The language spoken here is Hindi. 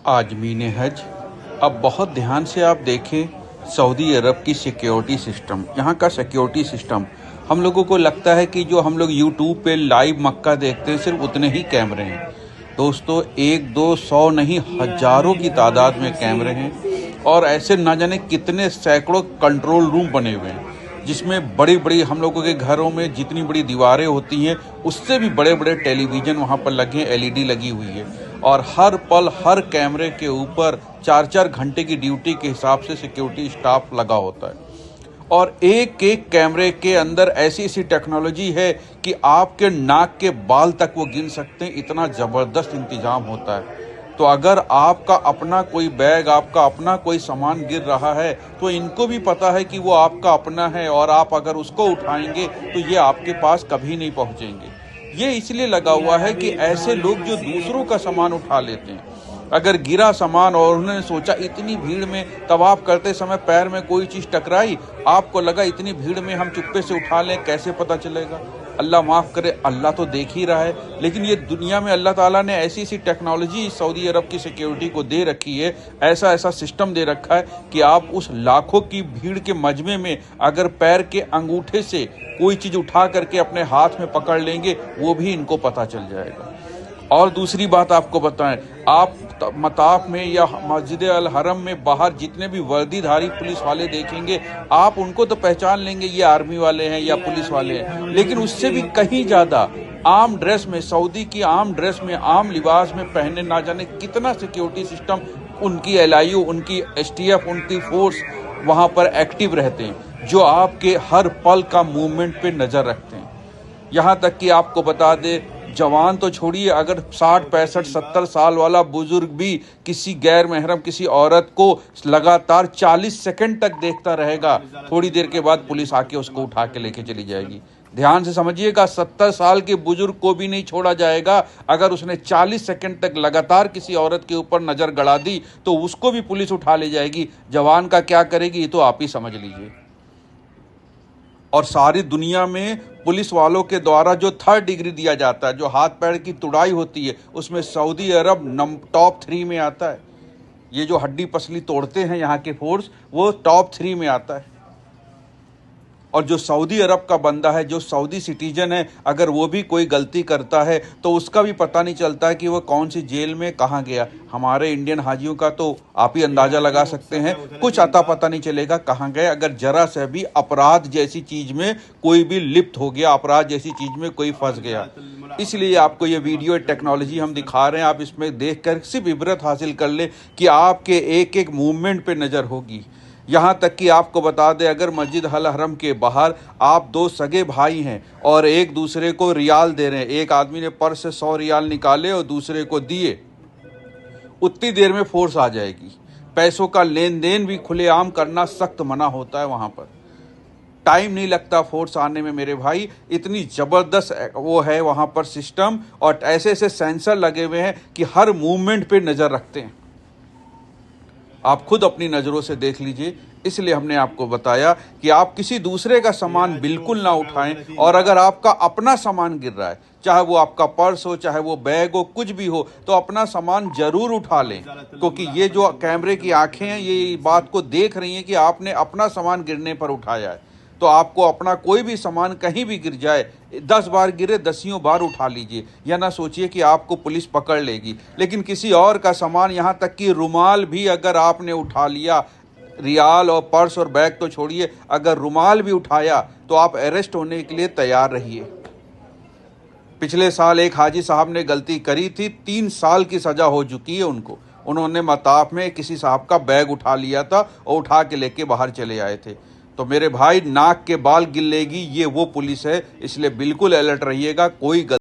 आज़मीन हज। अब बहुत ध्यान से आप देखें सऊदी अरब की सिक्योरिटी सिस्टम, यहाँ का सिक्योरिटी सिस्टम। हम लोगों को लगता है कि जो हम लोग यूट्यूब पे लाइव मक्का देखते हैं सिर्फ उतने ही कैमरे हैं। दोस्तों, 1-2-100 नहीं, हज़ारों की तादाद में कैमरे हैं और ऐसे ना जाने कितने सैकड़ों कंट्रोल रूम बने हुए हैं, जिसमें बड़ी बड़ी हम लोगों के घरों में जितनी बड़ी दीवारें होती हैं उससे भी बड़े बड़े टेलीविज़न वहाँ पर लगे हैं, एलईडी लगी हुई है और हर पल हर कैमरे के ऊपर 4-4 घंटे की ड्यूटी के हिसाब से सिक्योरिटी स्टाफ लगा होता है। और एक एक कैमरे के अंदर ऐसी ऐसी टेक्नोलॉजी है कि आपके नाक के बाल तक वो गिन सकते हैं, इतना ज़बरदस्त इंतज़ाम होता है। तो अगर आपका अपना कोई बैग, आपका अपना कोई सामान गिर रहा है तो इनको भी पता है कि वो आपका अपना है और आप अगर उसको उठाएंगे तो ये आपके पास कभी नहीं पहुंचेंगे। ये इसलिए लगा हुआ है कि ऐसे लोग जो दूसरों का सामान उठा लेते हैं, अगर गिरा सामान और उन्होंने सोचा इतनी भीड़ में तवाफ करते समय पैर में कोई चीज़ टकराई, आपको लगा इतनी भीड़ में हम चुप्पे से उठा लें, कैसे पता चलेगा? अल्लाह माफ़ करे, अल्लाह तो देख ही रहा है। लेकिन ये दुनिया में अल्लाह ताला ने ऐसी ऐसी टेक्नोलॉजी सऊदी अरब की सिक्योरिटी को दे रखी है, ऐसा ऐसा सिस्टम दे रखा है कि आप उस लाखों की भीड़ के मजमे में अगर पैर के अंगूठे से कोई चीज़ उठा करके अपने हाथ में पकड़ लेंगे, वो भी इनको पता चल जाएगा। और दूसरी बात आपको बताएं, आप मताफ में या मस्जिद अल हरम में बाहर जितने भी वर्दीधारी पुलिस वाले देखेंगे, आप उनको तो पहचान लेंगे ये आर्मी वाले हैं या पुलिस वाले हैं, लेकिन उससे भी कहीं ज़्यादा आम ड्रेस में, सऊदी की आम ड्रेस में, आम लिबास में पहने ना जाने कितना सिक्योरिटी सिस्टम, उनकी एलआईयू, उनकी एसटीएफ, उनकी फोर्स वहाँ पर एक्टिव रहते हैं, जो आपके हर पल का मूवमेंट पे नज़र रखते हैं। यहाँ तक कि आपको बता दे, जवान तो छोड़िए, अगर 60, 65, 70 साल वाला बुजुर्ग भी किसी गैर महरम किसी औरत को लगातार 40 सेकंड तक देखता रहेगा, थोड़ी देर के बाद पुलिस आके उसको उठा के लेके चली जाएगी। ध्यान से समझिएगा, 70 साल के बुजुर्ग को भी नहीं छोड़ा जाएगा। अगर उसने 40 सेकंड तक लगातार किसी औरत के ऊपर नज़र गड़ा दी तो उसको भी पुलिस उठा ले जाएगी। जवान का क्या करेगी ये तो आप ही समझ लीजिए। और सारी दुनिया में पुलिस वालों के द्वारा जो 3rd डिग्री दिया जाता है, जो हाथ पैर की तुड़ाई होती है, उसमें सऊदी अरब टॉप 3 में आता है। ये जो हड्डी पसली तोड़ते हैं यहाँ के फोर्स, वो टॉप 3 में आता है। और जो सऊदी अरब का बंदा है, जो सऊदी सिटीजन है, अगर वो भी कोई गलती करता है तो उसका भी पता नहीं चलता है कि वो कौन सी जेल में कहाँ गया। हमारे इंडियन हाजियों का तो आप ही अंदाज़ा लगा सकते हैं, कुछ अता पता नहीं चलेगा कहाँ गए। अगर जरा से भी अपराध जैसी चीज़ में कोई भी लिप्त हो गया, अपराध जैसी चीज़ में कोई फंस गया। इसलिए आपको ये वीडियो टेक्नोलॉजी हम दिखा रहे हैं, आप इसमें देख कर सिर्फ इबरत हासिल कर ले कि आपके एक एक मूवमेंट पर नज़र होगी। यहाँ तक कि आपको बता दें, अगर मस्जिद अल हरम के बाहर आप 2 सगे भाई हैं और एक दूसरे को रियाल दे रहे हैं, एक आदमी ने पर्स से 100 रियाल निकाले और दूसरे को दिए, उतनी देर में फोर्स आ जाएगी। पैसों का लेन देन भी खुलेआम करना सख्त मना होता है वहाँ पर। टाइम नहीं लगता फोर्स आने में मेरे भाई, इतनी ज़बरदस्त वो है वहाँ पर सिस्टम, और ऐसे ऐसे सेंसर लगे हुए हैं कि हर मूवमेंट पे नज़र रखते हैं। आप खुद अपनी नज़रों से देख लीजिए। इसलिए हमने आपको बताया कि आप किसी दूसरे का सामान बिल्कुल ना उठाएं, और अगर आपका अपना सामान गिर रहा है, चाहे वो आपका पर्स हो, चाहे वो बैग हो, कुछ भी हो, तो अपना सामान ज़रूर उठा लें, क्योंकि ये जो कैमरे की आंखें हैं ये बात को देख रही हैं कि आपने अपना सामान गिरने पर उठाया है। तो आपको अपना कोई भी सामान कहीं भी गिर जाए, 10 बार गिरे 10 बार उठा लीजिए, या ना सोचिए कि आपको पुलिस पकड़ लेगी। लेकिन किसी और का सामान, यहाँ तक कि रुमाल भी अगर आपने उठा लिया, रियाल और पर्स और बैग तो छोड़िए, अगर रुमाल भी उठाया तो आप अरेस्ट होने के लिए तैयार रहिए। पिछले साल एक हाजी साहब ने गलती करी थी, 3 साल की सज़ा हो चुकी है उनको। उन्होंने मताफ में किसी साहब का बैग उठा लिया था और उठा के लेके बाहर चले आए थे। तो मेरे भाई, नाक के बाल गिलेगी, ये वो पुलिस है, इसलिए बिल्कुल अलर्ट रहिएगा। कोई